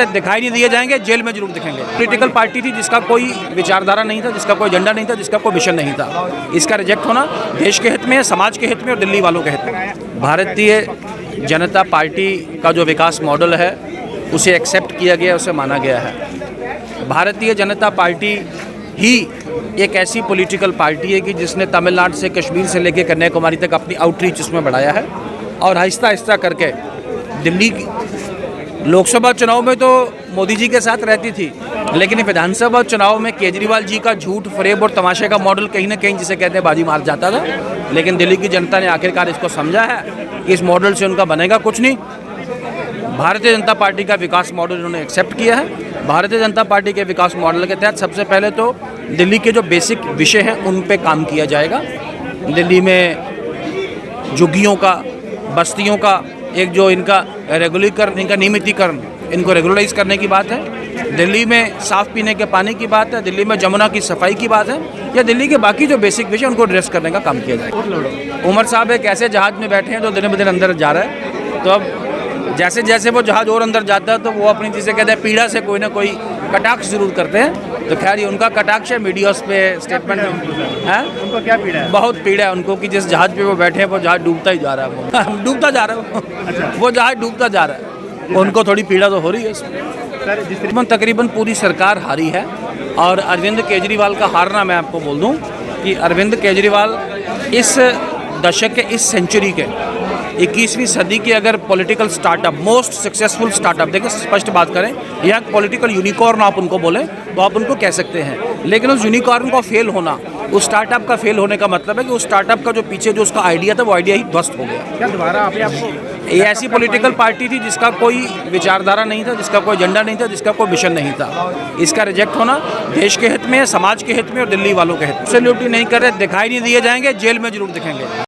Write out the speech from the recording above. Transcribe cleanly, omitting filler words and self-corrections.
दिखाई नहीं दिए जाएंगे, जेल में जरूर दिखेंगे। पॉलिटिकल पार्टी थी जिसका कोई विचारधारा नहीं था, जिसका कोई एजेंडा नहीं था, जिसका कोई मिशन नहीं था। इसका रिजेक्ट होना देश के हित में, समाज के हित में और दिल्ली वालों के हित में। भारतीय जनता पार्टी का जो विकास मॉडल है उसे एक्सेप्ट किया गया, उसे माना गया है। भारतीय जनता पार्टी ही एक ऐसी पॉलिटिकल पार्टी है कि जिसने तमिलनाडु से, कश्मीर से लेकर कन्याकुमारी तक अपनी आउटरीच इसमें बढ़ाया है और आहिस्ता आहिस्ता करके दिल्ली लोकसभा चुनाव में तो मोदी जी के साथ रहती थी, लेकिन विधानसभा चुनाव में केजरीवाल जी का झूठ, फरेब और तमाशे का मॉडल कहीं ना कहीं जिसे कहते हैं बाजी मार जाता था। लेकिन दिल्ली की जनता ने आखिरकार इसको समझा है कि इस मॉडल से उनका बनेगा कुछ नहीं। भारतीय जनता पार्टी का विकास मॉडल उन्होंने एक्सेप्ट किया है। भारतीय जनता पार्टी के विकास मॉडल के तहत सबसे पहले तो दिल्ली के जो बेसिक विषय हैं उन पे काम किया जाएगा। दिल्ली में झुग्गियों का, बस्तियों का एक जो इनका रेगुलरीकरण, इनका नियमितीकरण, इनको रेगुलराइज करने की बात है। दिल्ली में साफ़ पीने के पानी की बात है, दिल्ली में जमुना की सफाई की बात है, या दिल्ली के बाकी जो बेसिक विषय उनको एड्रेस करने का काम किया जाएगा। उमर साहब एक ऐसे जहाज़ में बैठे हैं जो दिन ब दिन अंदर जा रहा है, तो अब जैसे जैसे वो जहाज़ और अंदर जाता है तो वो अपनी जिसे कहते हैं पीड़ा से कोई ना कोई कटाक्ष जरूर करते हैं। तो खैर ये उनका कटाक्ष है, मीडिया उस पर स्टेटमेंट है। उनको क्या पीड़ा है? बहुत पीड़ा है उनको कि जिस जहाज़ पे वो बैठे हैं वो जहाज़ डूबता ही जा रहा है, वो डूबता जा रहा है, वो जहाज़ डूबता जा रहा है। उनको थोड़ी पीड़ा तो हो रही है इसमें। तकरीबन पूरी सरकार हारी है और अरविंद केजरीवाल का हारना, मैं आपको बोल दूं कि अरविंद केजरीवाल इस दशक के, इस सेंचुरी के, 21वीं सदी के अगर political startup, most successful startup, देखिए स्पष्ट बात करें, या पॉलिटिकल यूनिकॉर्न आप उनको बोलें तो आप उनको कह सकते हैं। लेकिन उस यूनिकॉर्न का फेल होना, उस स्टार्टअप का फेल होने का मतलब है कि उस स्टार्टअप का जो पीछे जो उसका आइडिया था वो आइडिया ही ध्वस्त हो गया। क्या दोबारा आपको ये ऐसी पॉलिटिकल पार्टी थी जिसका कोई विचारधारा नहीं था, जिसका कोई एजेंडा नहीं था, जिसका कोई मिशन नहीं था। इसका रिजेक्ट होना देश के हित में, समाज के हित में और दिल्ली वालों के हित में। एब्सोल्युटली नहीं कर रहे, दिखाई नहीं दिए जाएंगे, जेल में जरूर दिखेंगे।